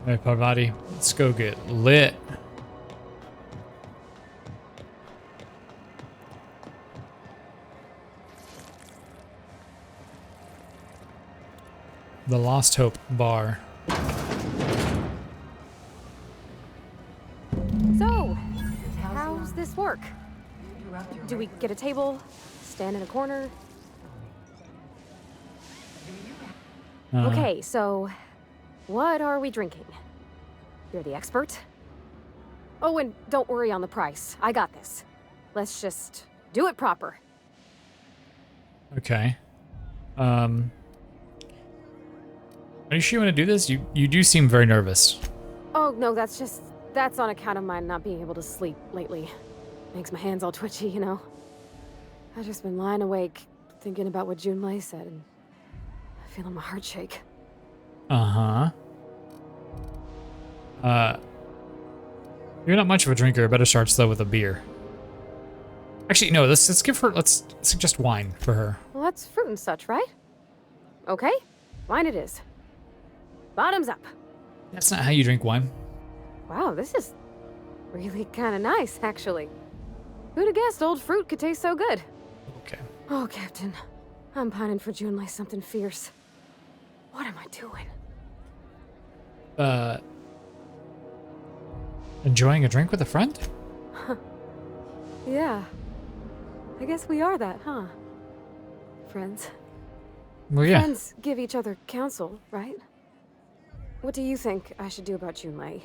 Alright, Parvati, let's go get lit. The Lost Hope Bar. So, how's this work? Do we get a table, stand in a corner? Okay, so what are we drinking? You're the expert. Oh, and don't worry on the price. I got this. Let's just do it proper. Okay. Are you sure you want to do this? You do seem very nervous. Oh, no, that's on account of my not being able to sleep lately. Makes my hands all twitchy, you know? I've just been lying awake, thinking about what Junlei said, and feeling my heart shake. Uh-huh. You're not much of a drinker. Better start slow with a beer. Actually, no, let's suggest wine for her. Well, that's fruit and such, right? Okay, wine it is. Bottoms up. That's not how you drink wine. Wow, this is really kind of nice, actually. Who'd have guessed old fruit could taste so good? Okay. Oh, Captain. I'm pining for Junlei something fierce. What am I doing? Enjoying a drink with a friend? Yeah. I guess we are that, huh? Friends. Well, yeah. Friends give each other counsel, right? What do you think I should do about Junlei?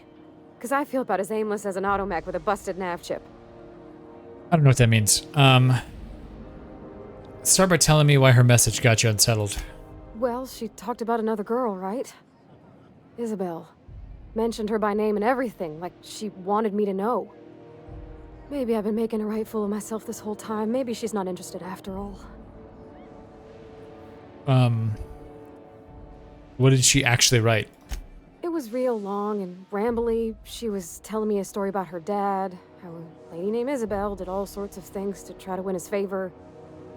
Because I feel about as aimless as an automech with a busted nav chip. I don't know what that means. Start by telling me why her message got you unsettled. Well, she talked about another girl, right? Isabel. Mentioned her by name and everything, like she wanted me to know. Maybe I've been making a right fool of myself this whole time. Maybe she's not interested after all. What did she actually write? It was real long and rambly. She was telling me a story about her dad, how a lady named Isabel did all sorts of things to try to win his favor.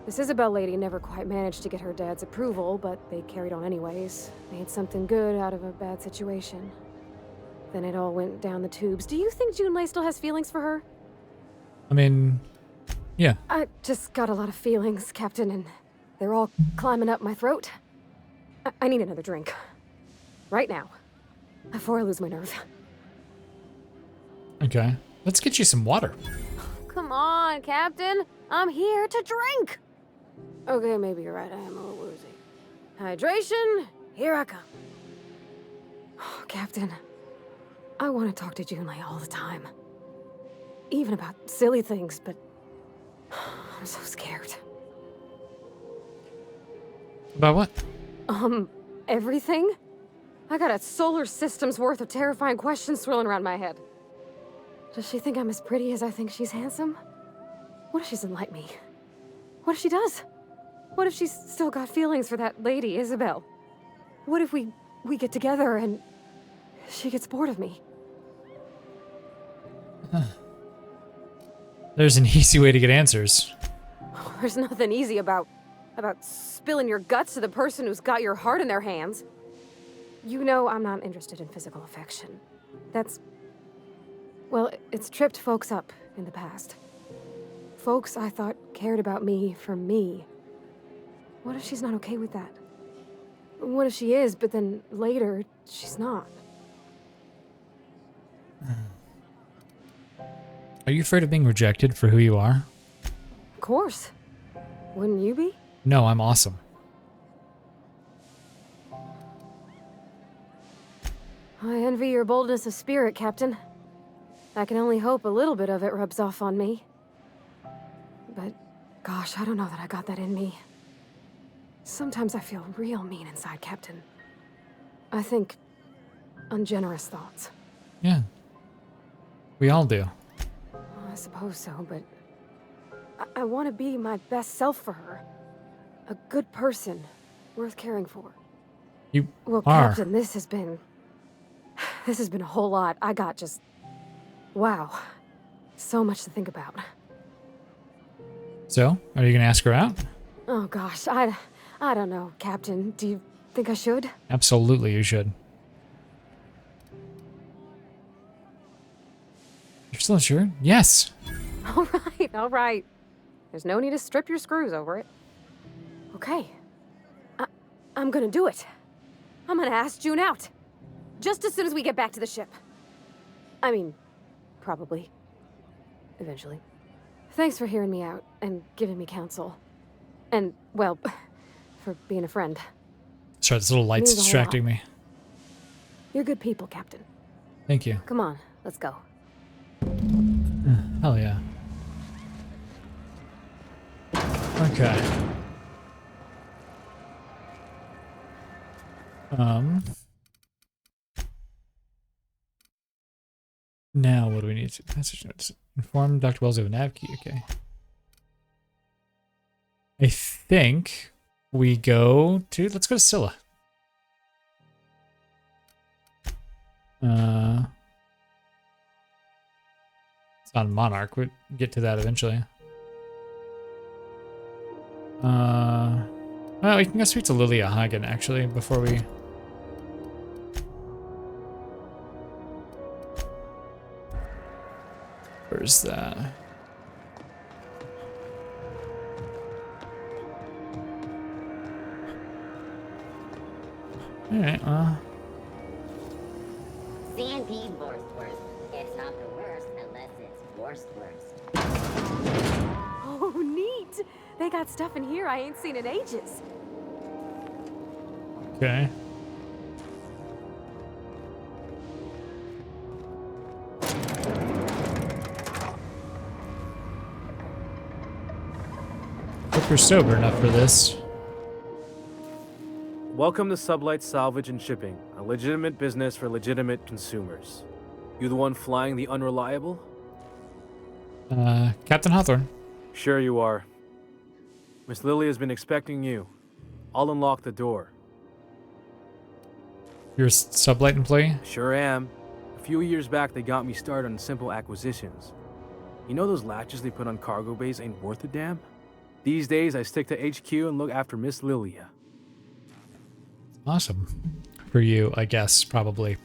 This Isabel lady never quite managed to get her dad's approval, but they carried on anyways. Made something good out of a bad situation. Then it all went down the tubes. Do you think Junlei still has feelings for her? I mean, yeah. I just got a lot of feelings, Captain, and they're all climbing up my throat. I need another drink. Right now. Before I lose my nerve. Okay. Let's get you some water. Come on, Captain. I'm here to drink. Okay, maybe you're right. I am a little woozy. Hydration, here I come. Oh, Captain, I want to talk to Junlei all the time. Even about silly things, but I'm so scared. About what? Everything? I got a solar system's worth of terrifying questions swirling around my head. Does she think I'm as pretty as I think she's handsome? What if she doesn't like me? What if she does? What if she's still got feelings for that lady, Isabel? What if we get together and she gets bored of me? There's an easy way to get answers. There's nothing easy about spilling your guts to the person who's got your heart in their hands. You know I'm not interested in physical affection. Well, it's tripped folks up in the past. Folks I thought cared about me for me. What if she's not okay with that? What if she is, but then later, she's not? Are you afraid of being rejected for who you are? Of course. Wouldn't you be? No, I'm awesome. I envy your boldness of spirit, Captain. I can only hope a little bit of it rubs off on me. But, gosh, I don't know that I got that in me. Sometimes I feel real mean inside, Captain. I think ungenerous thoughts. Yeah. We all do. I suppose so, but I want to be my best self for her. A good person, worth caring for. You Well, are. Captain, this has been a whole lot. I got just, wow, so much to think about. So, are you gonna ask her out? Oh gosh, I don't know, Captain. Do you think I should? Absolutely, you should. Still insured? Yes. All right. There's no need to strip your screws over it. Okay. I'm gonna do it. I'm gonna ask June out. Just as soon as we get back to the ship. I mean, probably. Eventually. Thanks for hearing me out and giving me counsel. And, well, for being a friend. Sorry, this little light's Means a distracting lot. me. You're good people, Captain. Thank you. Come on, let's go. Hell yeah. Okay. Now what do we need to message notes? Inform Dr. Wells of a nav key, okay. I think we go to, let's go to Scylla. It's on Monarch, we'll get to that eventually. Well, we can go speak to Lilia Hagen actually before we... Where's that? Alright, C&P Worst. It's not the worst unless it's worst. Oh, neat! They got stuff in here I ain't seen in ages. okay. Hope you're sober enough for this. Welcome to Sublight Salvage and Shipping, a legitimate business for legitimate consumers. You the one flying the Unreliable? Captain Hawthorne. Sure you are. Miss Lily has been expecting you. I'll unlock the door. You're a Sublight employee? Sure am. A few years back, they got me started on simple acquisitions. You know those latches they put on cargo bays ain't worth a damn? These days, I stick to HQ and look after Miss Lilia. Awesome. For you, I guess, probably.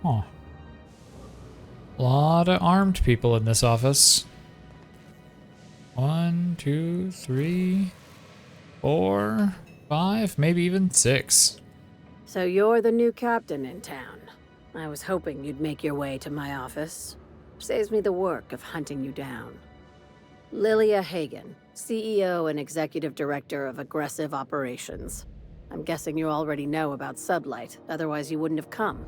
Oh. A lot of armed people in this office. 1, 2, 3, 4, 5, maybe even 6. So you're the new captain in town. I was hoping you'd make your way to my office. Saves me the work of hunting you down. Lilia Hagen, CEO and Executive Director of Aggressive Operations. I'm guessing you already know about Sublight, otherwise you wouldn't have come.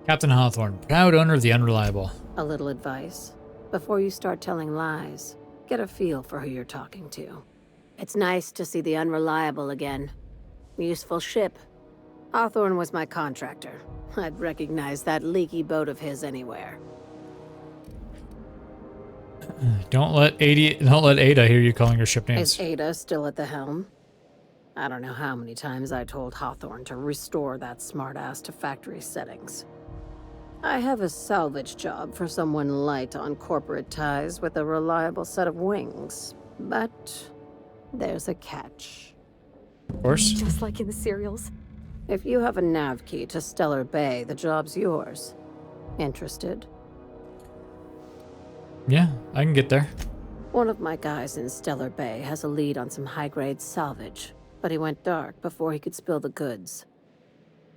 Captain Hawthorne, proud owner of the Unreliable. A little advice. Before you start telling lies, get a feel for who you're talking to. It's nice to see the Unreliable again. Useful ship. Hawthorne was my contractor. I'd recognize that leaky boat of his anywhere. Don't let Ada hear you calling her ship names. Is Ada still at the helm? I don't know how many times I told Hawthorne to restore that smartass to factory settings. I have a salvage job for someone light on corporate ties with a reliable set of wings. But there's a catch. Of course. Just like in the serials. If you have a nav key to Stellar Bay, the job's yours. Interested? Yeah, I can get there. One of my guys in Stellar Bay has a lead on some high-grade salvage, but he went dark before he could spill the goods.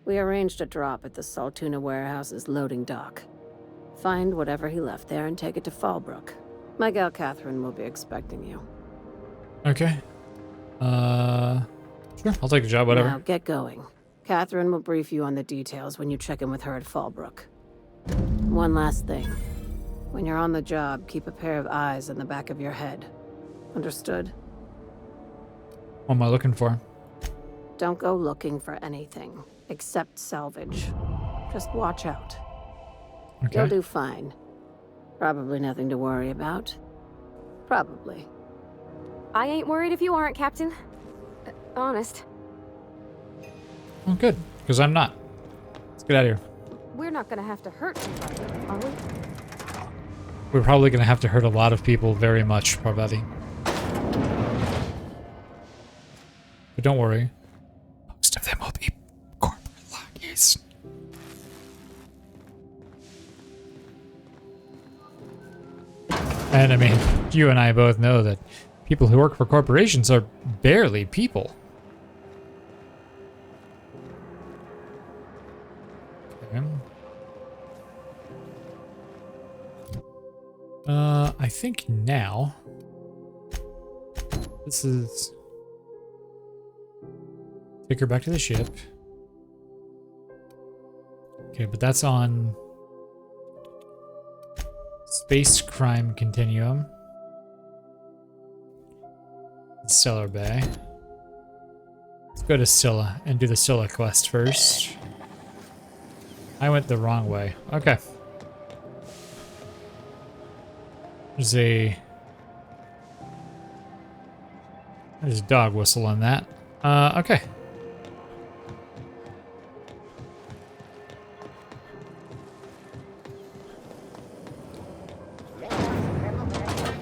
We arranged a drop at the Saltuna warehouse's loading dock. Find whatever he left there and take it to Fallbrook. My gal Catherine will be expecting you. Okay. Sure, I'll take the job, whatever. Now get going. Catherine will brief you on the details when you check in with her at Fallbrook. One last thing. When you're on the job, keep a pair of eyes in the back of your head. Understood? What am I looking for? Don't go looking for anything, except salvage. Just watch out. Okay. You'll do fine. Probably nothing to worry about. Probably. I ain't worried if you aren't, Captain. Honest. Oh, good, because I'm not. Let's get out of here. We're not gonna have to hurt anybody, are we? We're probably going to have to hurt a lot of people very much, Parvati. But don't worry. Most of them will be corporate lackeys. And I mean, you and I both know that people who work for corporations are barely people. Okay. I think now this is take her back to the ship. Okay, but that's on Space Crime Continuum. Stellar Bay. Let's go to Scylla and do the Scylla quest first. I went the wrong way. Okay. There's a dog whistle on that. Okay. Red Box, Purple Bird.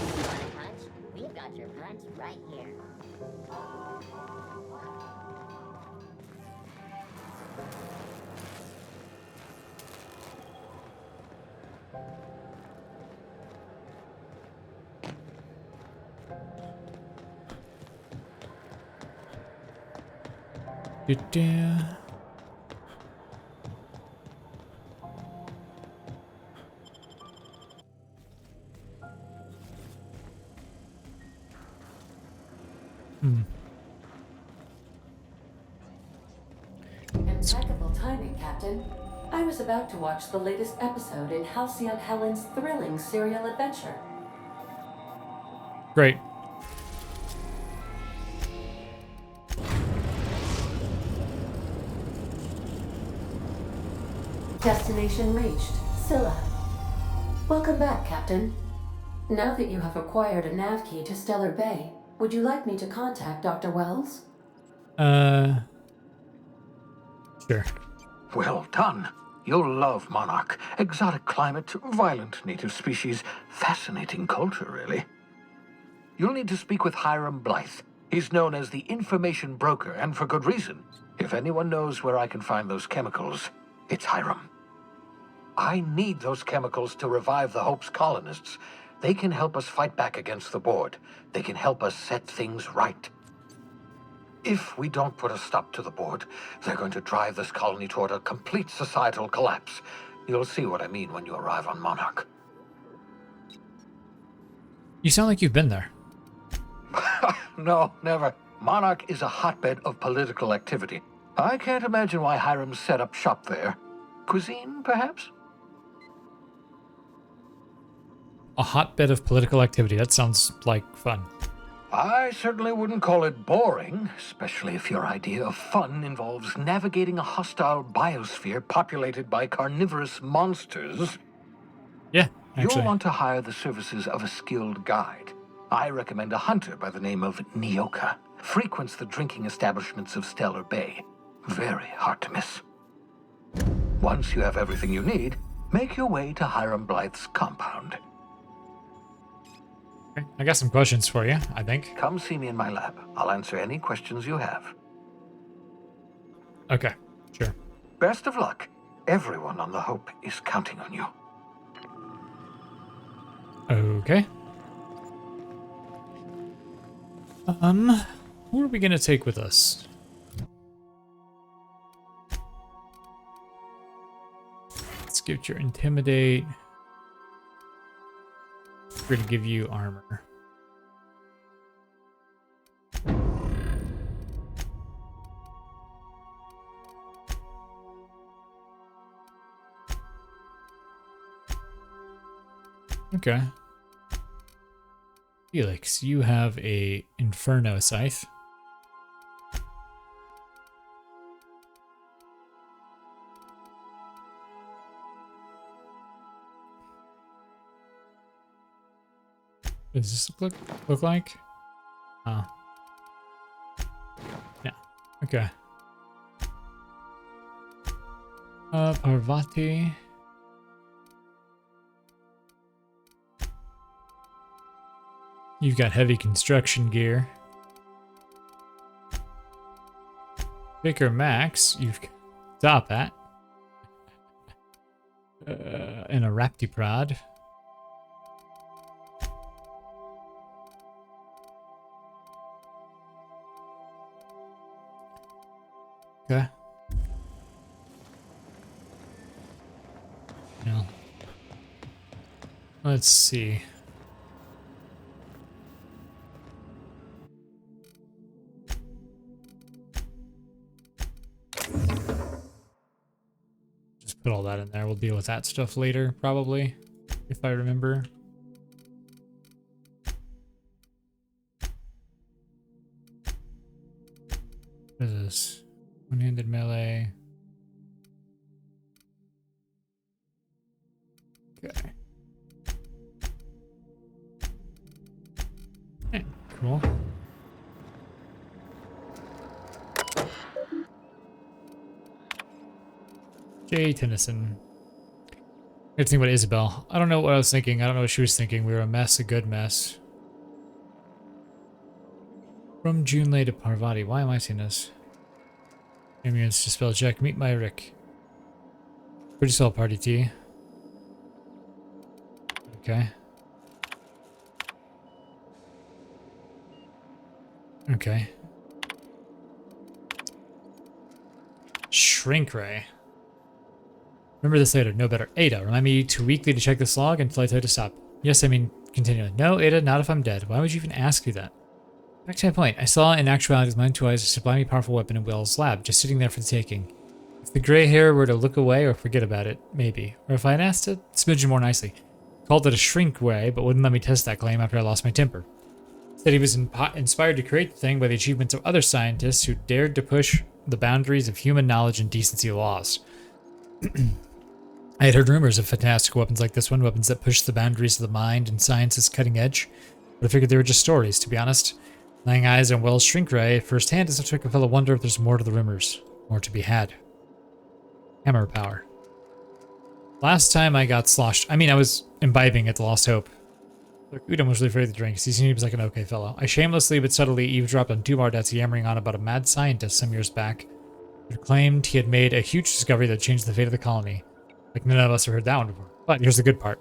You want a punch? We've got your punch right here. Do-do. Impeccable timing, Captain. I was about to watch the latest episode in Halcyon Helen's thrilling serial adventure. Great. Destination reached. Scylla. Welcome back, Captain. Now that you have acquired a nav key to Stellar Bay, would you like me to contact Dr. Wells? Sure. Well done. You'll love Monarch. Exotic climate, violent native species, fascinating culture, really. You'll need to speak with Hiram Blythe. He's known as the information broker, and for good reason. If anyone knows where I can find those chemicals, it's Hiram. I need those chemicals to revive the Hope's colonists. They can help us fight back against the board. They can help us set things right. If we don't put a stop to the board, they're going to drive this colony toward a complete societal collapse. You'll see what I mean when you arrive on Monarch. You sound like you've been there. No, never. Monarch is a hotbed of political activity. I can't imagine why Hiram set up shop there. Cuisine, perhaps? A hotbed of political activity. That sounds like fun. I certainly wouldn't call it boring, especially if your idea of fun involves navigating a hostile biosphere populated by carnivorous monsters. Yeah, actually. You'll want to hire the services of a skilled guide. I recommend a hunter by the name of Nyoka. Frequents the drinking establishments of Stellar Bay. Very hard to miss. Once you have everything you need, make your way to Hiram Blythe's compound. Okay, I got some questions for you, I think. Come see me in my lab. I'll answer any questions you have. Okay, sure. Best of luck. Everyone on the Hope is counting on you. Okay. Who are we gonna take with us? Let's give your intimidate. We're gonna give you armor. Okay. Felix, you have a Inferno Scythe. Does this look like? Oh. Yeah. Okay. Parvati. You've got heavy construction gear. Baker Max, you've stop that. And a Raptiprod. Okay. No. Let's see. Just put all that in there. We'll deal with that stuff later, probably, if I remember. What is this? One-handed melee. Okay. Okay, cool. Jay Tennyson. Good thing about Isabel. I don't know what I was thinking. I don't know what she was thinking. We were a mess, a good mess. From Junlei to Parvati. Why am I seeing this? Immunes to spell check. Meet my Rick. Pretty swell party tea. Okay. Okay. Shrink ray. Remember this later. No better. Ada, remind me to weekly to check this log until I tell you to stop. Yes, I mean continually. No, Ada, not if I'm dead. Why would you even ask me that? Back to my point. I saw in actuality with my own two eyes a sublimely powerful weapon in Will's lab, just sitting there for the taking. If the gray hair were to look away or forget about it, maybe. Or if I had asked it, smidgen more nicely. Called it a shrink ray, but wouldn't let me test that claim after I lost my temper. Said he was inspired to create the thing by the achievements of other scientists who dared to push the boundaries of human knowledge and decency laws. I had heard rumors of fantastic weapons like this one, weapons that push the boundaries of the mind and science's cutting edge, but I figured they were just stories, to be honest. Laying eyes on Wells' shrink ray firsthand is to make a fellow wonder if there's more to the rumors, more to be had. Hammer power. Last time I got sloshed, I was imbibing at the Lost Hope. Udom was really afraid of the drinks. He seems like an okay fellow. I shamelessly but subtly eavesdropped on two Mardets yammering on about a mad scientist some years back who claimed he had made a huge discovery that changed the fate of the colony. Like none of us have heard that one before. But here's the good part.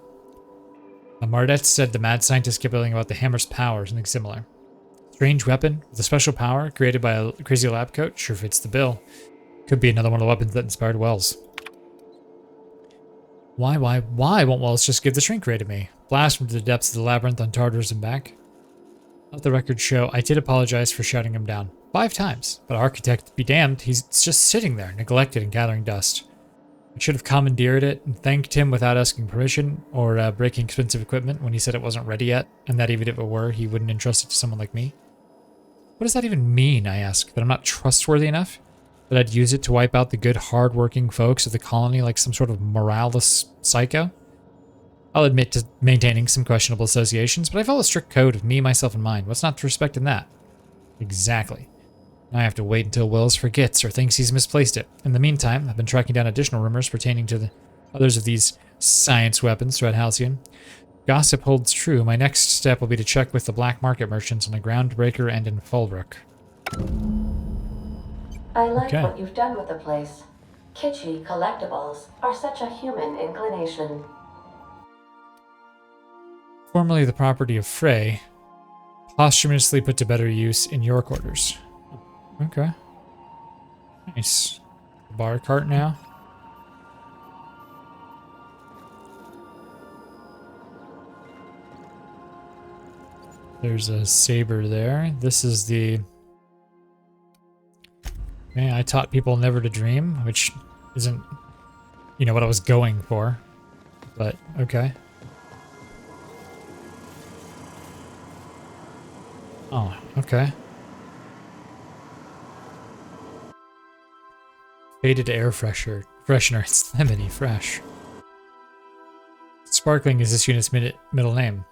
The Mardets said the mad scientist kept yelling about the hammer's power or something similar. Strange weapon with a special power created by a crazy lab coat sure fits the bill. Could be another one of the weapons that inspired Wells. Why won't Wells just give the shrink ray to me? Blast him to the depths of the labyrinth on Tartarus and back? Let the record show, I did apologize for shutting him down 5 times, but architect be damned, he's just sitting there, neglected and gathering dust. I should have commandeered it and thanked him without asking permission or breaking expensive equipment when he said it wasn't ready yet, and that even if it were, he wouldn't entrust it to someone like me. What does that even mean, I ask? That I'm not trustworthy enough? That I'd use it to wipe out the good, hard-working folks of the colony like some sort of moralist psycho? I'll admit to maintaining some questionable associations, but I follow a strict code of me, myself, and mine. What's not to respect in that? Exactly. Now I have to wait until Wells forgets or thinks he's misplaced it. In the meantime, I've been tracking down additional rumors pertaining to the others of these science weapons throughout Halcyon. Gossip holds true. My next step will be to check with the black market merchants on the Groundbreaker and in Fulbrook. I like what you've done with the place. Kitschy collectibles are such a human inclination. Formerly the property of Frey, posthumously put to better use in your quarters. Okay. Nice. Bar cart now. There's a saber there. This is the... Okay, I taught people never to dream, which isn't, what I was going for. But, okay. Oh, okay. Faded air freshener. It's lemony fresh. Sparkling is this unit's middle name.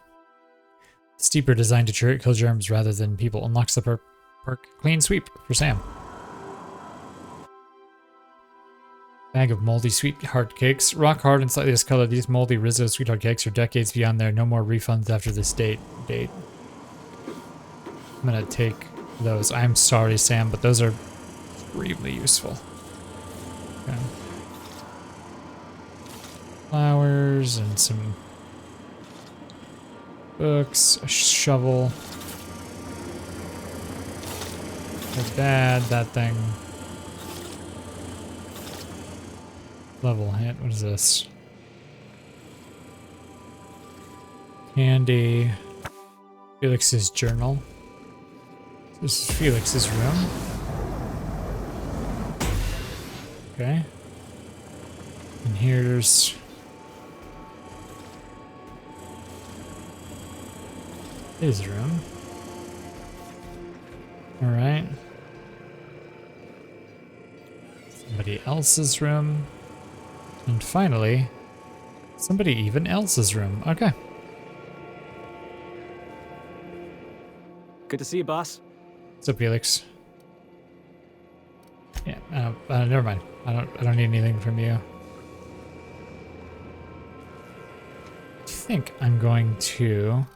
Steeper designed to kill germs rather than people. Unlocks the perk clean sweep for Sam. Bag of moldy sweetheart cakes. Rock hard and slightly discolored. These moldy Rizzo sweetheart cakes are decades beyond there. No more refunds after this date. I'm gonna take those. I'm sorry, Sam, but those are extremely useful. Okay. Flowers and some books, a shovel. Like that thing. Level hit. What is this? Candy. Felix's journal. This is Felix's room. Okay. And here's his room. Alright. Somebody else's room. And finally, somebody even else's room. Okay. Good to see you, boss. What's up, Felix? Yeah, never mind. I don't need anything from you. I think I'm going to...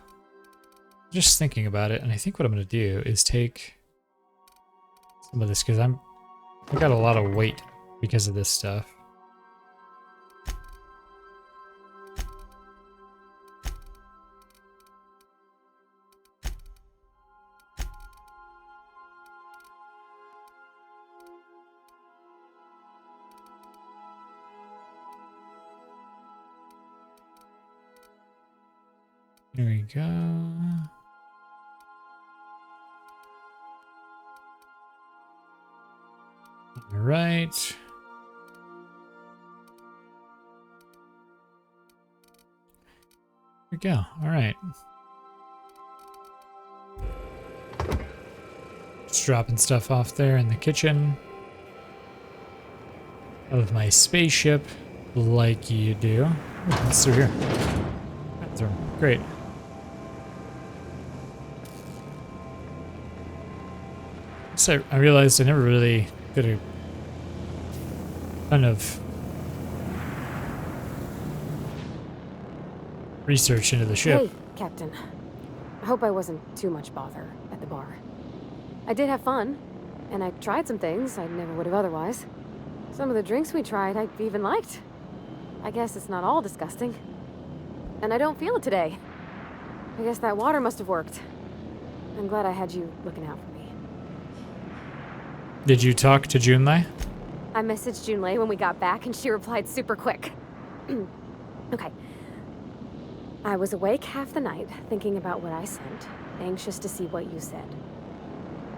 Just thinking about it, and I think what I'm going to do is take some of this, because I got a lot of weight because of this stuff. Here we go. All right. Here we go. All right. Just dropping stuff off there in the kitchen of my spaceship, like you do. Ooh, what's through here? Bathroom. Great. So I realized I never really did a ton of research into the ship. Hey, Captain. I hope I wasn't too much bother at the bar. I did have fun, and I tried some things I never would have otherwise. Some of the drinks we tried I even liked. I guess it's not all disgusting. And I don't feel it today. I guess that water must have worked. I'm glad I had you looking out for me. Did you talk to Junlei? I messaged Junlei when we got back, and she replied super quick. Okay. I was awake half the night, thinking about what I sent, anxious to see what you said.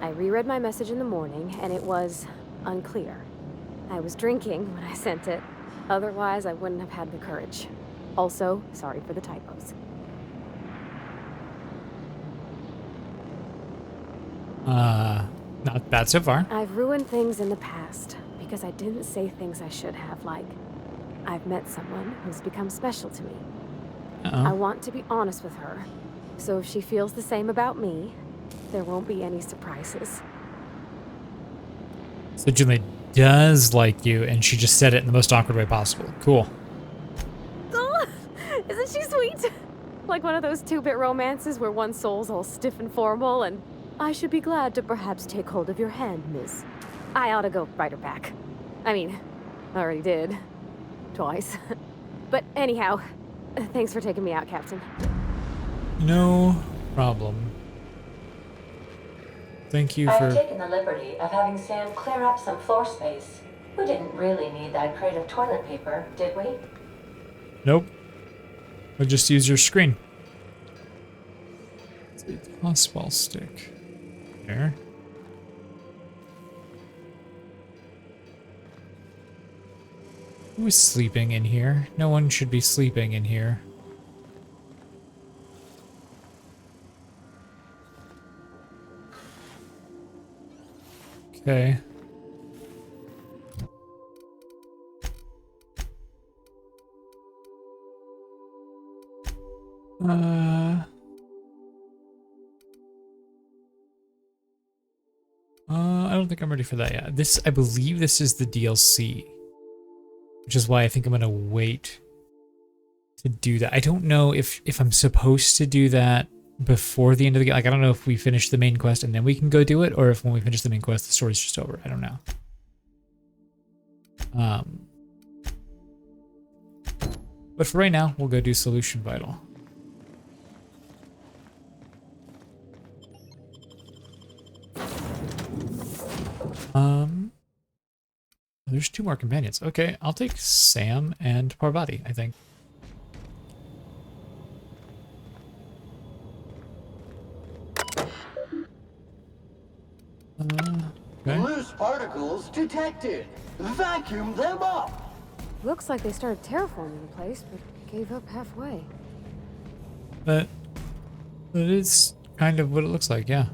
I reread my message in the morning, and it was unclear. I was drinking when I sent it. Otherwise, I wouldn't have had the courage. Also, sorry for the typos. Not bad so far. I've ruined things in the past because I didn't say things I should have, like, I've met someone who's become special to me. I want to be honest with her, so if she feels the same about me, there won't be any surprises. So Junlei does like you, and she just said it in the most awkward way possible. Cool. Oh, isn't she sweet? Like one of those two-bit romances where one soul's all stiff and formal, and I should be glad to perhaps take hold of your hand, miss. I ought to go write her back. I mean, I already did. Twice. But anyhow, thanks for taking me out, Captain. No problem. Thank you I've for... taken the liberty of having Sam clear up some floor space. We didn't really need that crate of toilet paper, did we? Nope. I'll just use your screen. It's a tossball stick. There. Who is sleeping in here? No one should be sleeping in here. Okay. I don't think I'm ready for that yet. This, I believe this is the DLC, which is why I think I'm gonna wait to do that. I don't know if I'm supposed to do that before the end of the game. Like, I don't know if we finish the main quest and then we can go do it, or if when we finish the main quest, the story's just over. I don't know. But for right now, we'll go do Solution Vital. there's 2 more companions. Okay, I'll take Sam and Parvati, I think. Okay. Loose particles detected. Vacuum them up. Looks like they started terraforming the place, but gave up halfway. But it is kind of what it looks like, yeah.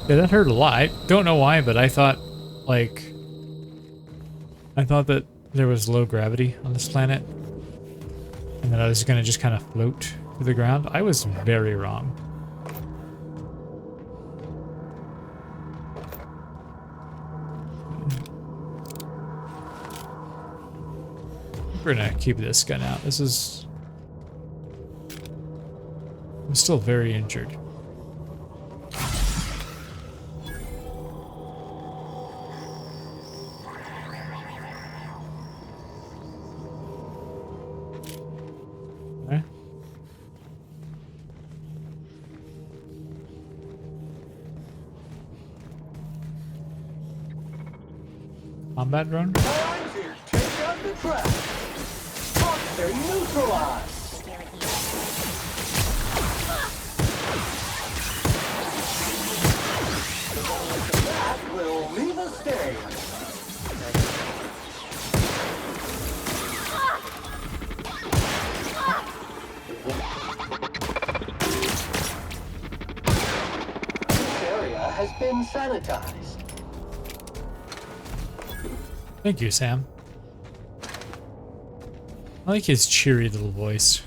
Yeah, that hurt a lot. I don't know why, but I thought, like... I thought that there was low gravity on this planet. And that I was gonna just kind of float to the ground. I was very wrong. We're gonna keep this gun out. This is... I'm still very injured. Okay. Combat drone? Time to take out the trap. Toxin neutralized. That will leave a stain. This area has been sanitized. Thank you, Sam. I like his cheery little voice.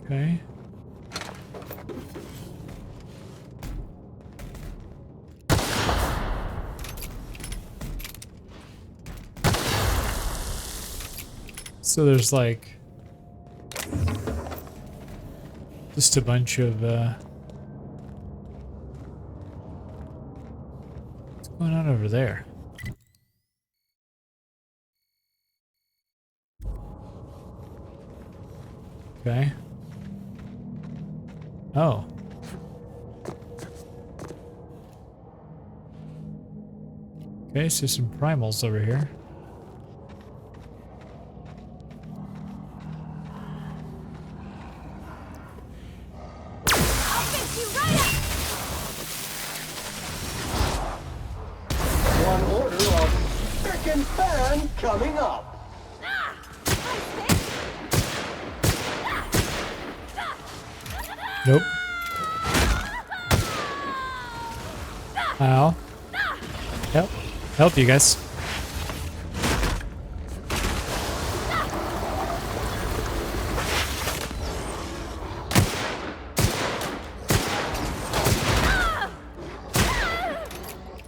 Okay. So there's like just a bunch of what's going on over there? Okay. Oh. Okay, so some primals over here. One order of frickin' fan coming up. Nope. Ow. Help. Help you guys.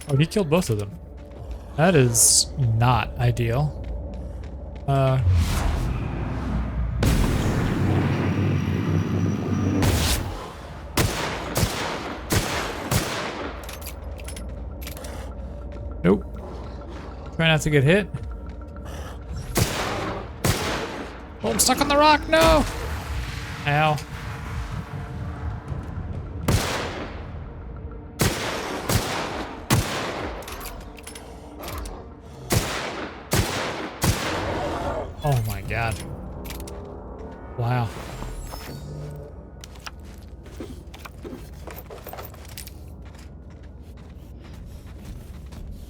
Oh, he killed both of them. That is not ideal. Nope. Try not to get hit. Oh, I'm stuck on the rock. No. Ow. Oh my god. Wow.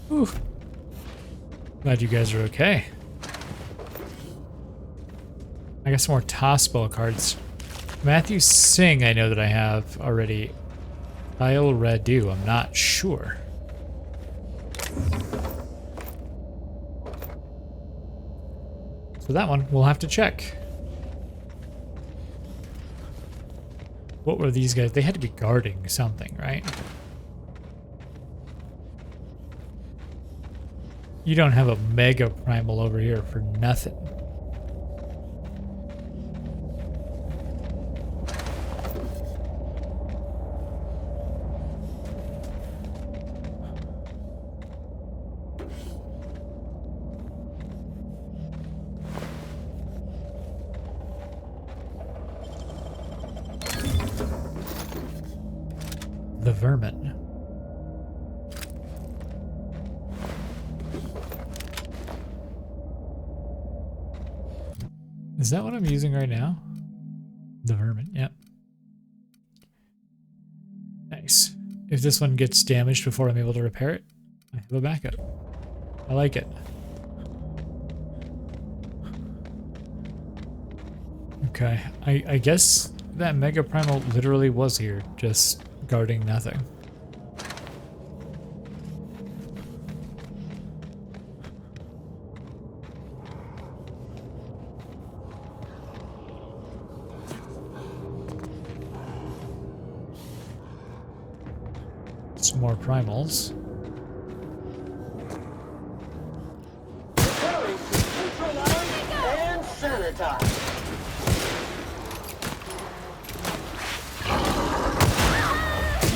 Whew. Glad you guys are okay. I got some more toss spell cards. Matthew Singh, I know that I have already. Kyle Radu, I'm not sure. So that one, we'll have to check. What were these guys? They had to be guarding something, right? You don't have a mega primal over here for nothing. The vermin. Is that what I'm using right now? The vermin, yep. Nice. If this one gets damaged before I'm able to repair it, I have a backup. I like it. Okay, I guess that Mega Primal literally was here, just guarding nothing. Some more primals. Preparing to neutralize and sanitize.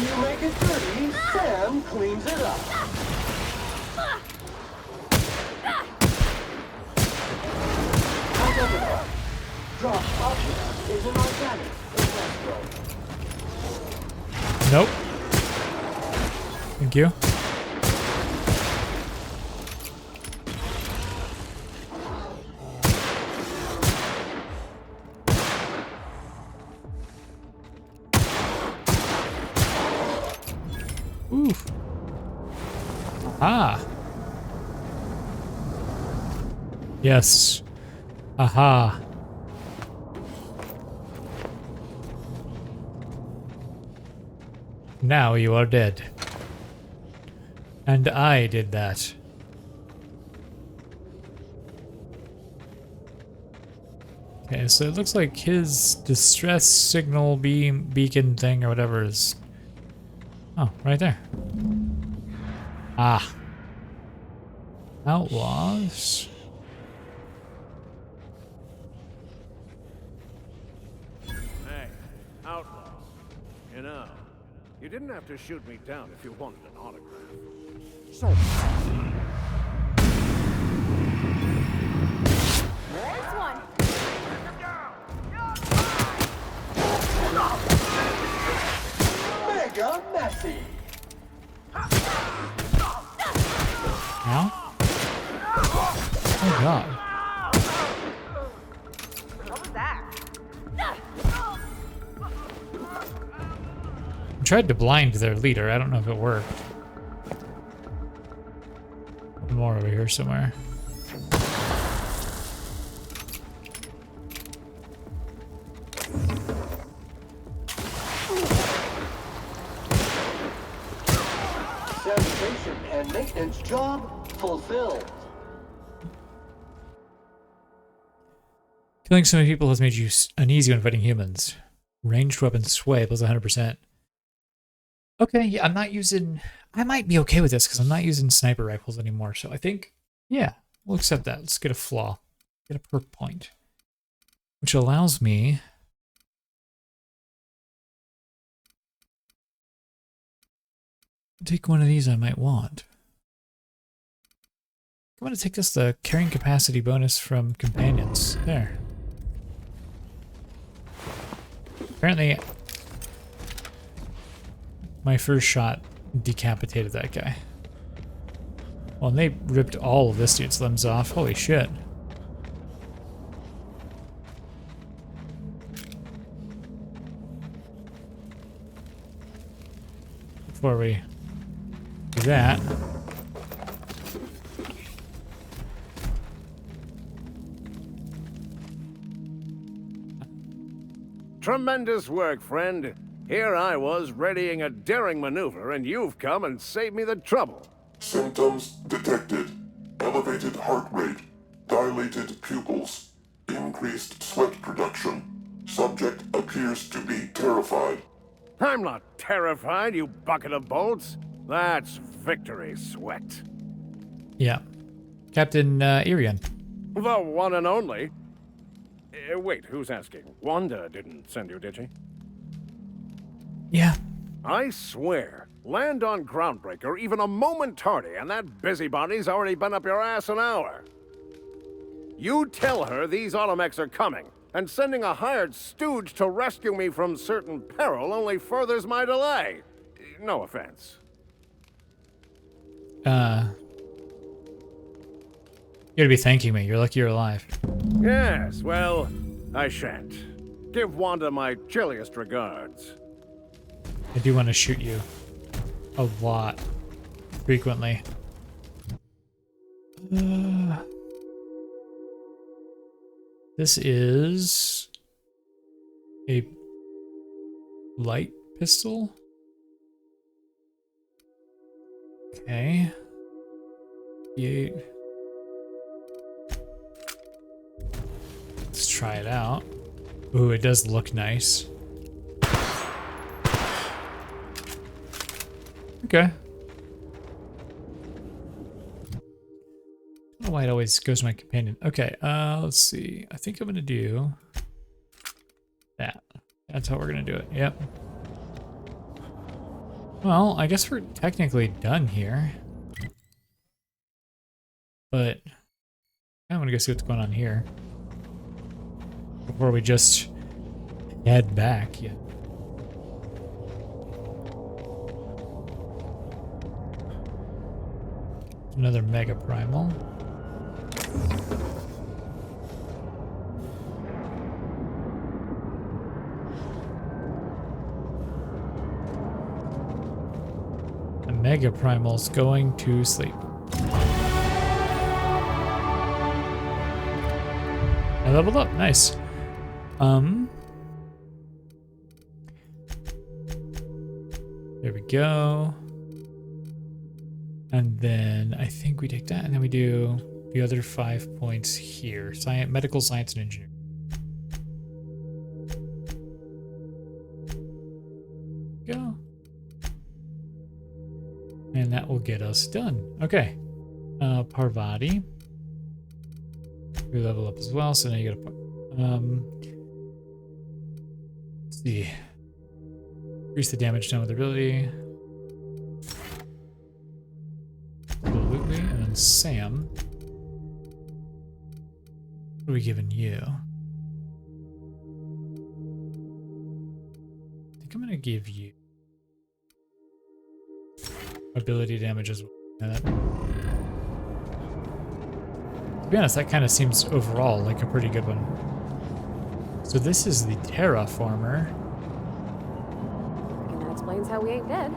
You make it dirty, Sam cleans it up. Identify. Drop object is an organic industrial. Nope. Thank you. Oof. Ah. Yes. Aha. Now you are dead. And I did that. Okay, so it looks like his distress signal beacon thing or whatever is... Oh, right there. Ah. Outlaws. Hey, outlaw. You know, you didn't have to shoot me down if you wanted an autograph. So... This one. Mega messy. Now? Oh god. What was that? I tried to blind their leader. I don't know if it worked. More over here somewhere. Sanitation and maintenance job fulfilled. Killing so many people has made you uneasy when fighting humans. Ranged weapon sway plus 100%. Okay, yeah, I'm not using... I might be okay with this because I'm not using sniper rifles anymore. So I think, yeah, we'll accept that. Let's get a flaw. Get a perk point. Which allows me... to take one of these I might want. I'm going to take this, the carrying capacity bonus from companions. There. Apparently, my first shot decapitated that guy. Well, and they ripped all of this dude's limbs off. Holy shit. Before we do that... Tremendous work, friend. Here I was readying a daring maneuver, and you've come and saved me the trouble. Symptoms detected. Elevated heart rate, dilated pupils, increased sweat production. Subject appears to be terrified. I'm not terrified, you bucket of bolts. That's victory sweat. Yeah. Captain Irian. The one and only. Wait, who's asking? Wanda didn't send you, did she? Yeah. I swear, land on Groundbreaker even a moment tardy, and that busybody's already been up your ass an hour. You tell her these automechs are coming, and sending a hired stooge to rescue me from certain peril only furthers my delay. no offense. You gotta be thanking me. You're lucky you're alive. Yes, well, I shan't. Give Wanda my chilliest regards. I do want to shoot you a lot, frequently. This is a light pistol. Okay. D8. Let's try it out. Ooh, it does look nice. Okay. I don't know why it always goes to my companion. Okay, let's see. I think I'm gonna do that. That's how we're gonna do it. Yep. Well, I guess we're technically done here. But I want to go see what's going on here before we just head back. Yeah. Another Mega Primal. The Mega Primal's going to sleep. I leveled up, nice. There we go. And then I think we take that and then we do the other 5 points here. Science, medical science and engineering. Go. And that will get us done. Okay. Parvati. We level up as well, so now you gotta let's see. Increase the damage done with ability. Absolutely. And then Sam. What are we giving you? I think I'm gonna give you ability damage as well. To be honest, that kind of seems overall like a pretty good one. So this is the Terraformer. And that explains how we ain't dead.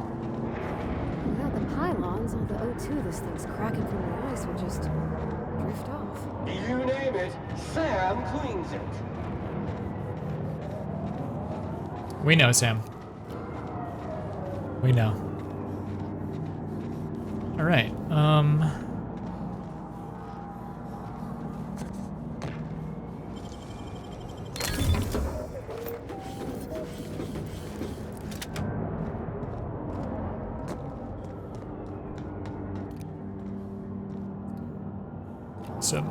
Without the pylons, all the O2 this thing's cracking from the ice would just drift off. You name it, Sam cleans it. We know, Sam. We know. All right.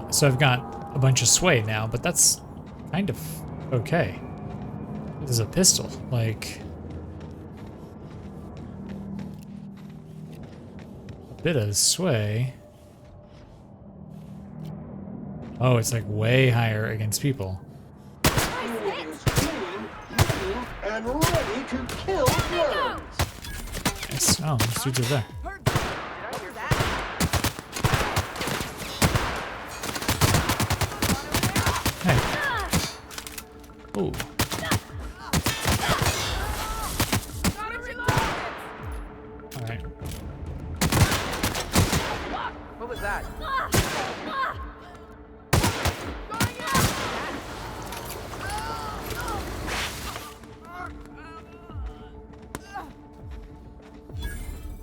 So I've got a bunch of sway now, but that's kind of okay. This is a pistol, like a bit of sway. Oh, it's like way higher against people. Is clean, living, and ready to kill birds. Nice. Oh, there's dudes over there. Hey. Oh. Alright. What was that?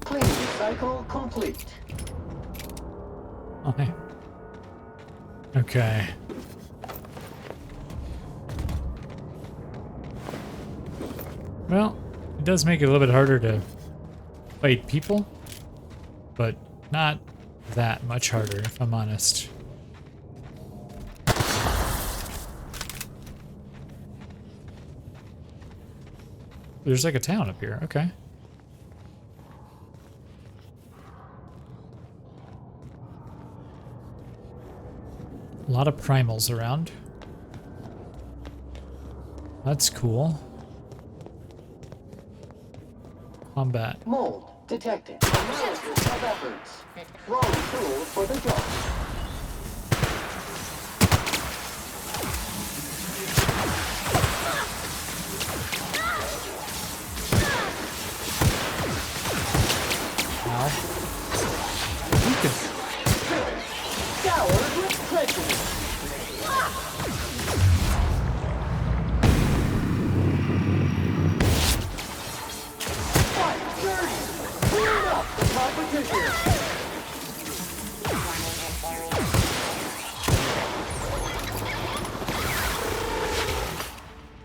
Cleaning cycle complete. Oh, hey. Okay. Well, it does make it a little bit harder to fight people, but not that much harder, if I'm honest. There's like a town up here, okay. A lot of primals around. That's cool. Combat. Mold detected. Analysis of efforts. Wrong tool for the job. Ow. You could... Scoured with prejudice. Fight dirty. Clean up the competition.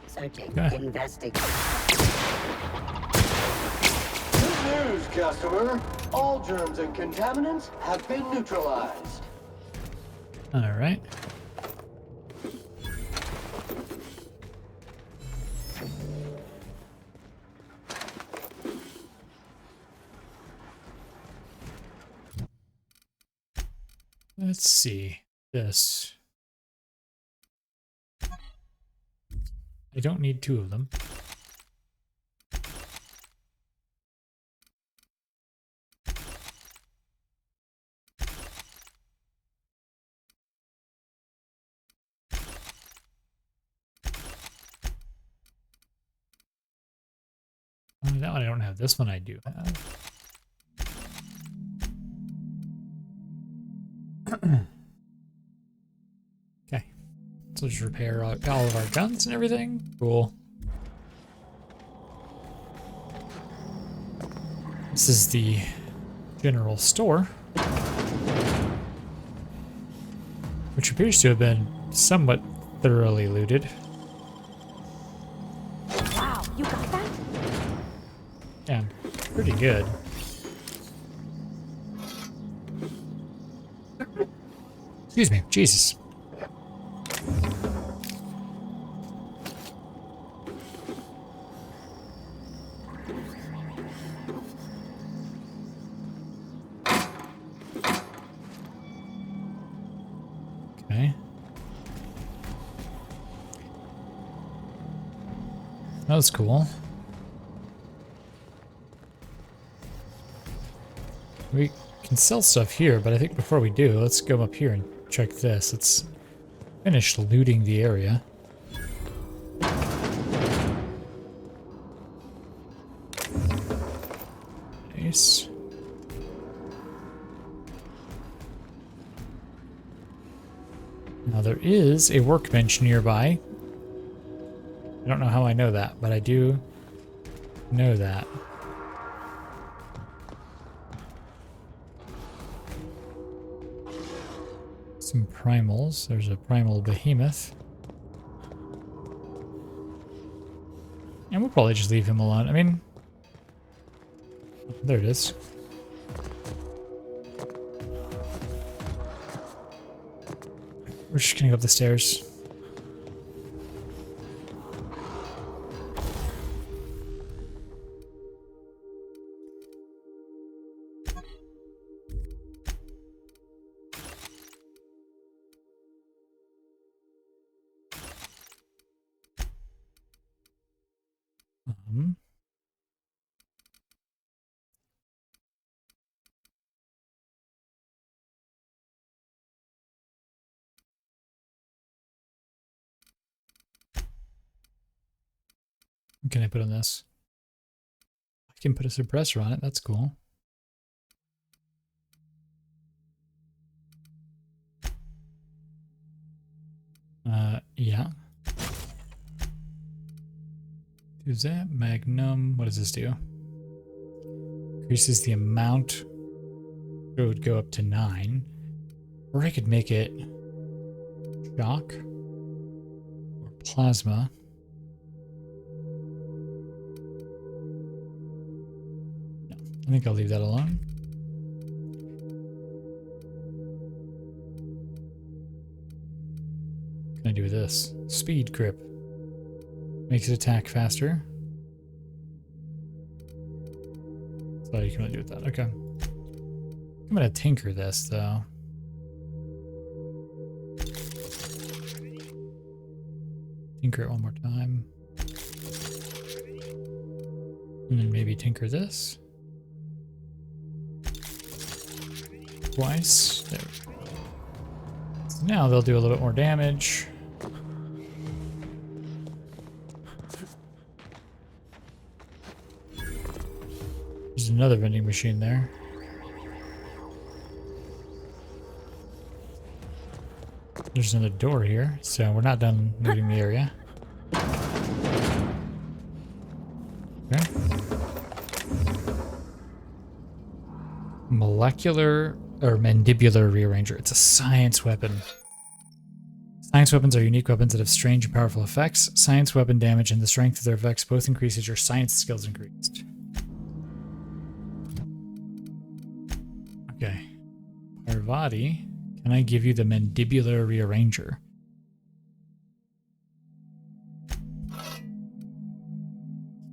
Searching. Okay. Investigate. Good news, customer. All germs and contaminants have been neutralized. Alright. Let's see. This. I don't need two of them. That one I don't have. This one I do have. Okay. So just repair all of our guns and everything. Cool. This is the general store, which appears to have been somewhat thoroughly looted. Wow, you got that? Yeah, pretty good. Excuse me, Jesus. Okay. That was cool. We can sell stuff here, but I think before we do, let's go up here and check this. Let's finish looting the area. Nice. Now there is a workbench nearby. I don't know how I know that, but I do know that. Some primals. There's a primal behemoth. And we'll probably just leave him alone. I mean, there it is. We're just gonna go up the stairs. What can I put on this? I can put a suppressor on it. That's cool. Yeah. Does that magnum? What does this do? Increases the amount. It would go up to 9. Or I could make it shock or plasma. No, I think I'll leave that alone. What can I do with this? Speed grip. Makes it attack faster. That's all you can really do with that. Okay. I'm gonna tinker this though. Tinker it one more time. And then maybe tinker this. Twice. There we go. So now they'll do a little bit more damage. There's another vending machine there. There's another door here, so we're not done looting the area. Okay. Molecular or mandibular rearranger. It's a science weapon. Science weapons are unique weapons that have strange and powerful effects. Science weapon damage and the strength of their effects both increase as your science skills increased. Okay. Parvati, can I give you the mandibular rearranger?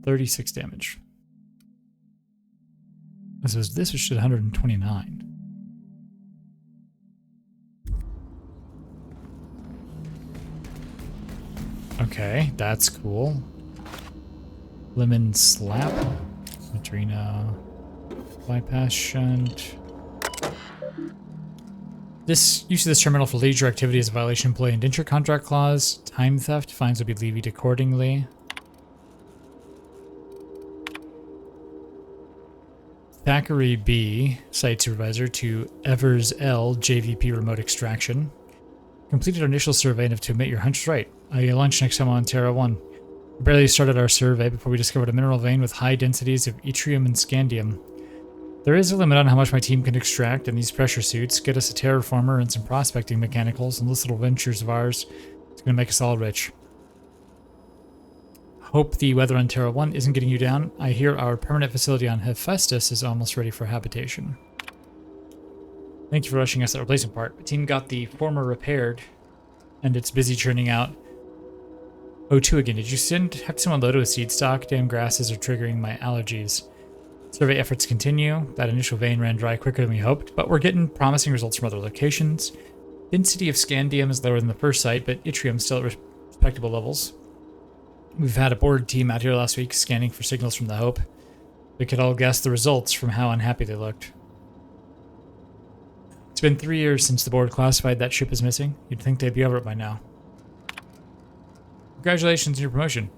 $36 damage. This was 129. Okay, that's cool. Lemon slap. Madrina. Bypass shunt. Use of this terminal for leisure activity is a violation of employee indenture contract clause. Time theft. Fines will be levied accordingly. Thackeray B, site supervisor, to Evers L, JVP remote extraction. Completed our initial survey and have to admit your hunch is right. I'll get lunch next time on Terra 1. We barely started our survey before we discovered a mineral vein with high densities of yttrium and scandium. There is a limit on how much my team can extract, and these pressure suits get us a terraformer and some prospecting mechanicals, and this little ventures of ours is going to make us all rich. Hope the weather on Terra 1 isn't getting you down. I hear our permanent facility on Hephaestus is almost ready for habitation. Thank you for rushing us that replacement part. My team got the former repaired, and it's busy churning out O2 again. Did you have to unload it with seed stock? Damn grasses are triggering my allergies. Survey efforts continue. That initial vein ran dry quicker than we hoped, but we're getting promising results from other locations. Density of scandium is lower than the first site, but yttrium still at respectable levels. We've had a board team out here last week scanning for signals from the Hope. We could all guess the results from how unhappy they looked. It's been 3 years since the board classified that ship as missing. You'd think they'd be over it by now. Congratulations on your promotion.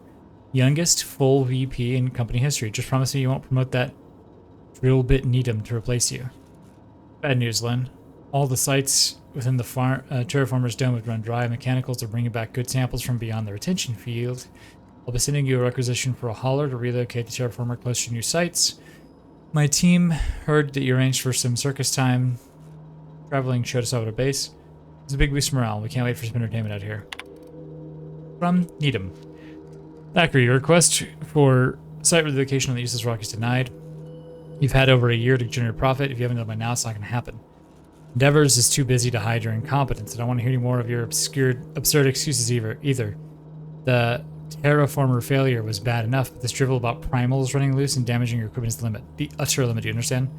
Youngest full VP in company history. Just promise me you won't promote that drill bit Needham to replace you. Bad news, Len. All the sites within the Terraformer's dome have run dry. Mechanicals are bringing back good samples from beyond the retention field. I'll be sending you a requisition for a hauler to relocate the Terraformer close to new sites. My team heard that you arranged for some circus time. Traveling showed us over to base. It's a big boost of morale. We can't wait for some entertainment out here. From Needham. Thackeray, your request for site relocation on the useless rock is denied. You've had over a year to generate profit. If you haven't done it by now, it's not going to happen. Endeavors is too busy to hide your incompetence. I don't want to hear any more of your absurd excuses either. The terraformer failure was bad enough, but this drivel about primals running loose and damaging your equipment is the limit. The utter limit, do you understand?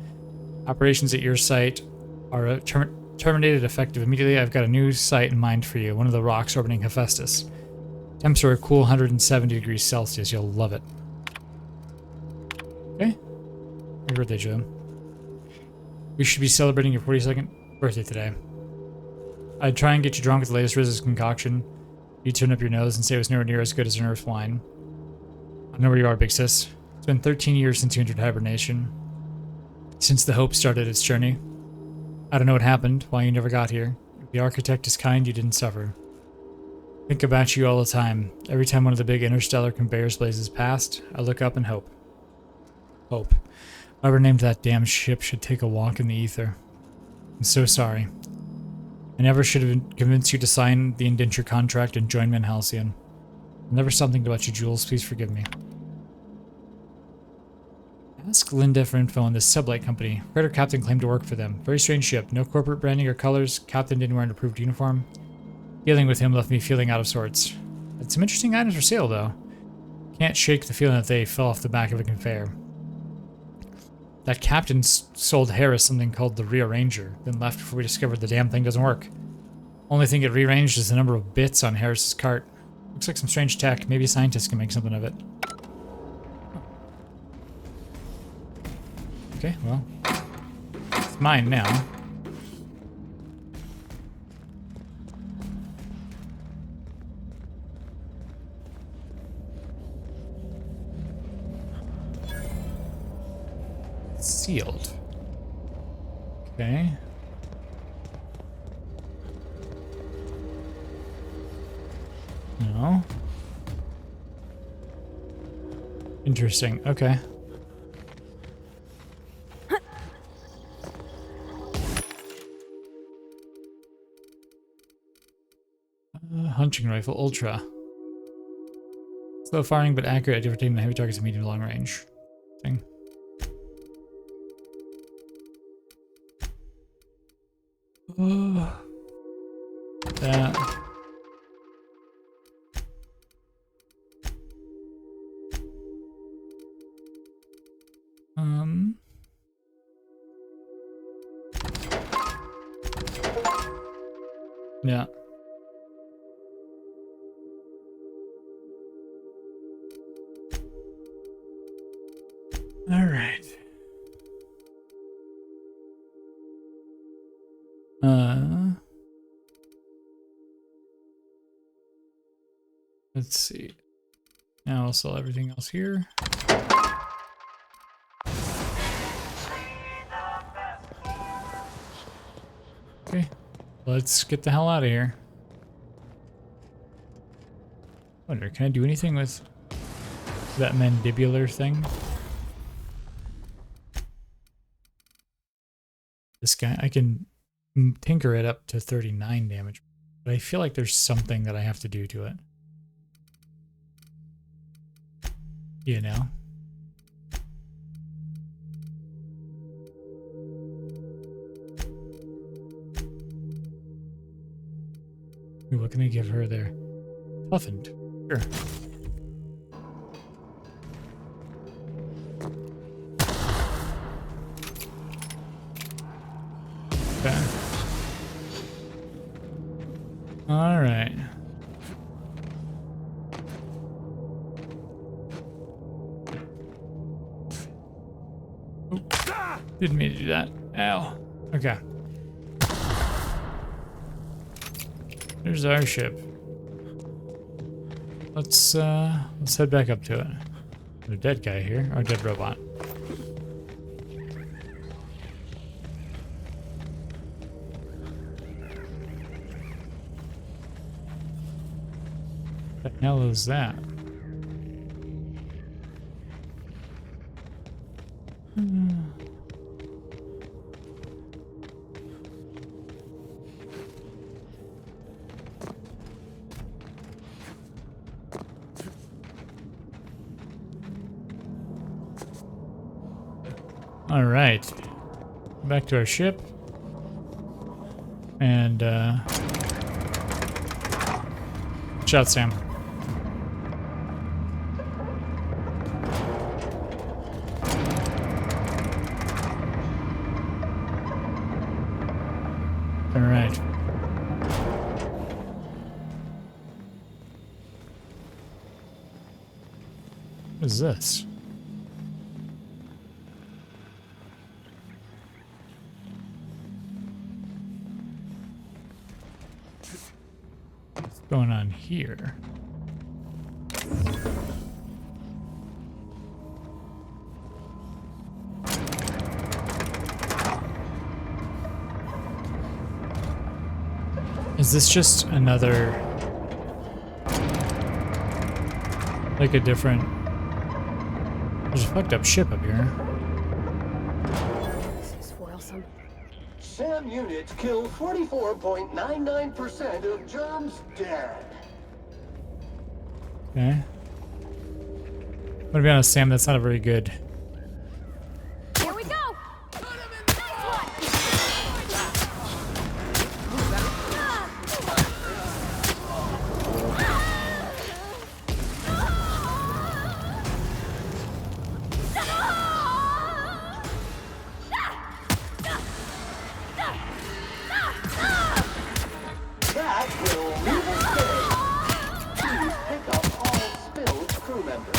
Operations at your site are terminated effective immediately. I've got a new site in mind for you, one of the rocks orbiting Hephaestus. Temps are a cool 170 degrees Celsius. You'll love it. Okay. Happy birthday, Joe. We should be celebrating your 42nd birthday today. I'd try and get you drunk with the latest Riz's concoction. You turn up your nose and say it was nowhere near as good as an Earth wine. I know where you are, big sis. It's been 13 years since you entered hibernation. Since the Hope started its journey. I don't know what happened, why you never got here. If the Architect is kind, you didn't suffer. Think about you all the time. Every time one of the big interstellar conveyors blazes past, I look up and hope. Hope. Whoever named that damn ship should take a walk in the ether. I'm so sorry. I never should have convinced you to sign the indenture contract and join me in Halcyon. I never something about you, Jules. Please forgive me. Ask Linda for info on this sublight company. Freighter captain claimed to work for them. Very strange ship. No corporate branding or colors. Captain didn't wear an approved uniform. Dealing with him left me feeling out of sorts. Had some interesting items for sale, though. Can't shake the feeling that they fell off the back of a conveyor. That captain sold Harris something called the Rearranger, then left before we discovered the damn thing doesn't work. Only thing it rearranged is the number of bits on Harris's cart. Looks like some strange tech. Maybe scientists can make something of it. Okay, well, it's mine now. Sealed. Okay. No. Interesting. Okay. Hunting rifle ultra. Slow firing but accurate at different heavy targets at medium to long range. Thing. That. Yeah. All right. Let's see. Now I'll sell everything else here. Okay, let's get the hell out of here. Wonder, can I do anything with that mandibular thing? This guy, I can tinker it up to 39 damage, but I feel like there's something that I have to do to it. You know? Ooh, what can I give her there? Toughened. Sure. Okay. All right. Didn't mean to do that. Ow. Okay. There's our ship. Let's head back up to it. There's a dead guy here, or a dead robot. What the hell is that? All right, back to our ship, and watch out, Sam. All right. What is this? What's going on here? Is this just another, like a different, there's a fucked up ship up here. This is foilsome. SAM units kill 44.99% of germs dead. Okay. I'm gonna be honest, Sam, that's not a very good. Here we go! That will leave us dead. Please pick up all spilled crew members.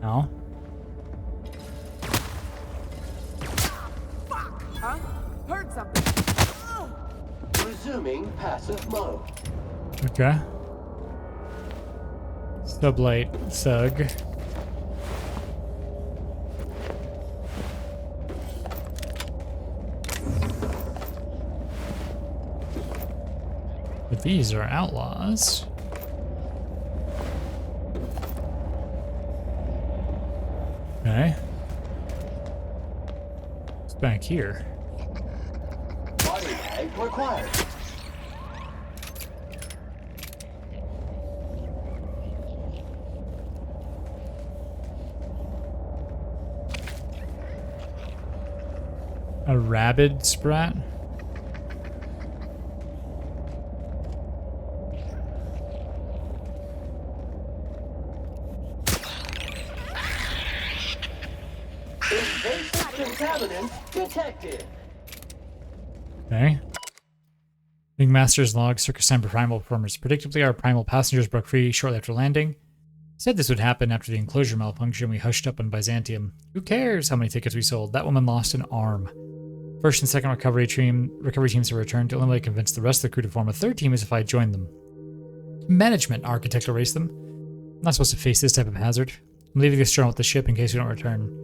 Ow. Huh? Heard something. Resuming passive mode. Okay. Sublight Thug. But these are outlaws. Okay. What's back here? Body bag required. A rabid sprat? Invasive contaminant detected. Okay. Ringmaster's log, circus time for primal performers. Predictably, our primal passengers broke free shortly after landing. Said this would happen after the enclosure malfunction. We hushed up on Byzantium. Who cares how many tickets we sold? That woman lost an arm. First and second recovery teams have returned to only convince the rest of the crew to form a third team as if I joined them. Management architect will race them. I'm not supposed to face this type of hazard. I'm leaving this journal with the ship in case we don't return.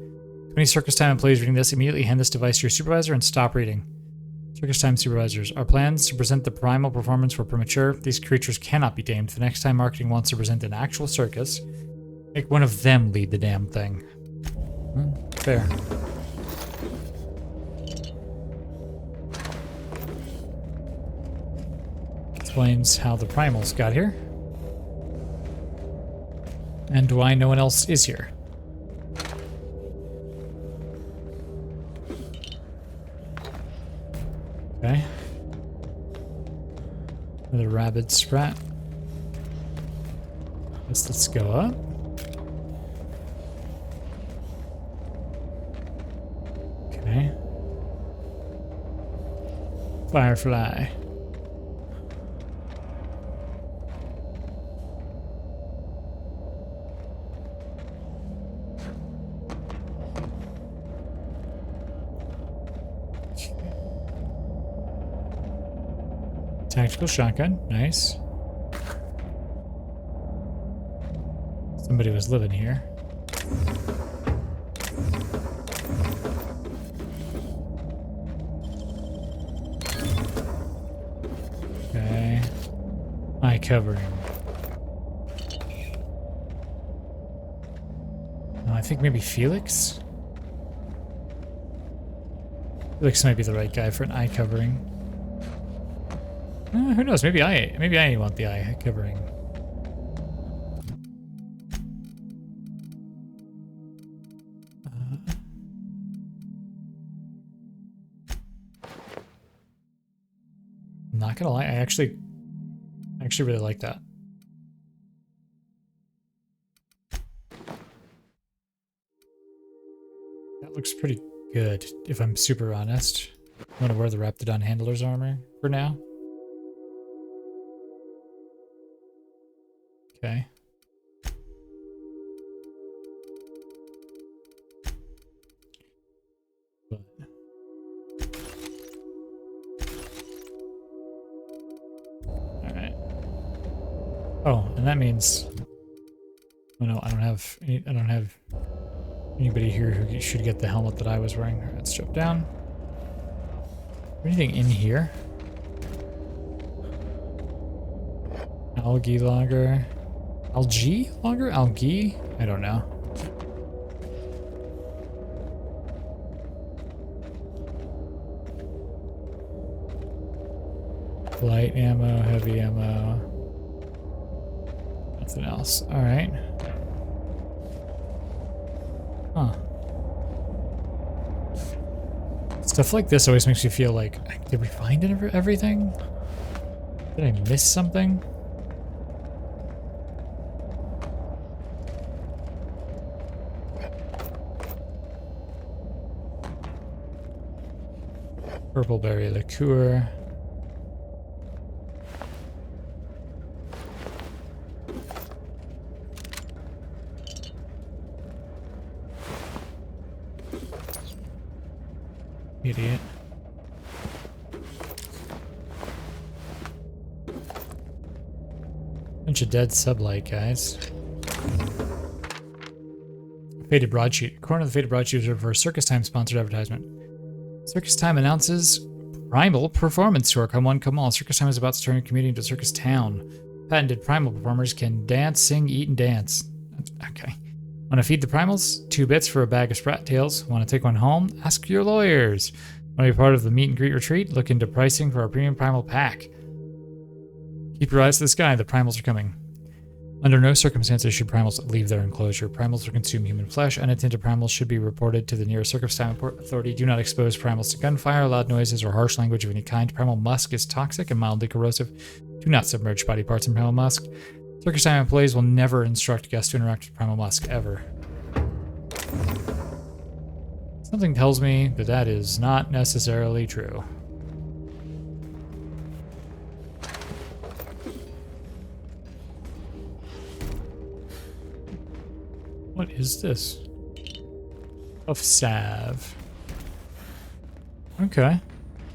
If any circus time employees reading this, immediately hand this device to your supervisor and stop reading. Circus time supervisors. Our plans to present the primal performance were premature. These creatures cannot be tamed. The next time marketing wants to present an actual circus, make one of them lead the damn thing. Fair. Explains how the primals got here. And why no one else is here. Okay. Another rabid sprat. Guess let's go up. Okay. Firefly. Tactical shotgun, nice. Somebody was living here. Okay. Eye covering. Oh, I think maybe Felix? Felix might be the right guy for an eye covering. Who knows? Maybe I want the eye covering. I'm not gonna lie, I actually really like that. That looks pretty good, if I'm super honest. I'm gonna wear the Raptidon Handler's armor for now. Okay. But all right. Oh, and that means, oh no, I don't have anybody here who should get the helmet that I was wearing. All right, let's jump down. Anything in here? Algae logger. Algae logger? Algae? I don't know. Light ammo, heavy ammo. Nothing else. Alright. Huh. Stuff like this always makes you feel like, did we find everything? Did I miss something? Purple berry liqueur. Idiot. Bunch of dead sublight guys. Faded broadsheet. According to the faded broadsheet reserved for a Circus Time sponsored advertisement. Circus Time announces Primal Performance Tour. Come one, come all. Circus Time is about to turn your community into a circus town. Patented Primal performers can dance, sing, eat, and dance. Okay. Want to feed the Primals? 2 bits for a bag of Sprat Tails. Want to take one home? Ask your lawyers. Want to be part of the meet and greet retreat? Look into pricing for our premium Primal pack. Keep your eyes to the sky. The Primals are coming. Under no circumstances should primals leave their enclosure. Primals will consume human flesh. Unattended primals should be reported to the nearest Circus Time authority. Do not expose primals to gunfire, loud noises, or harsh language of any kind. Primal musk is toxic and mildly corrosive. Do not submerge body parts in primal musk. Circus Time employees will never instruct guests to interact with primal musk, ever. Something tells me that that is not necessarily true. What is this? Of salve. Okay.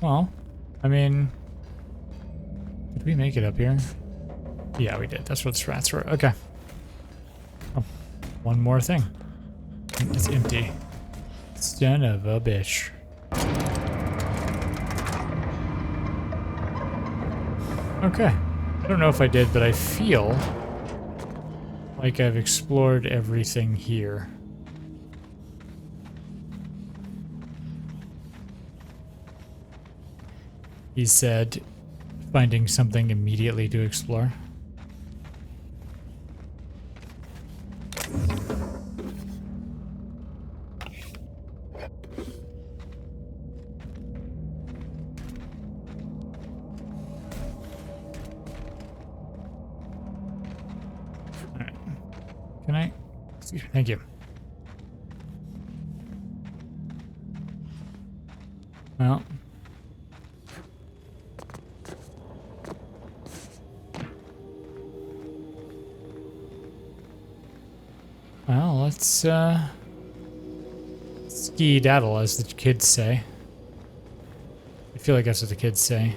Well, I mean, did we make it up here? Yeah, we did. That's what the rats were. Okay. Oh, one more thing. It's empty. Son of a bitch. Okay. I don't know if I did, but I feel like I've explored everything here. He said, finding something immediately to explore. Can I? Excuse me. Thank you. Well. Well, let's ski-daddle, as the kids say. I feel like that's what the kids say.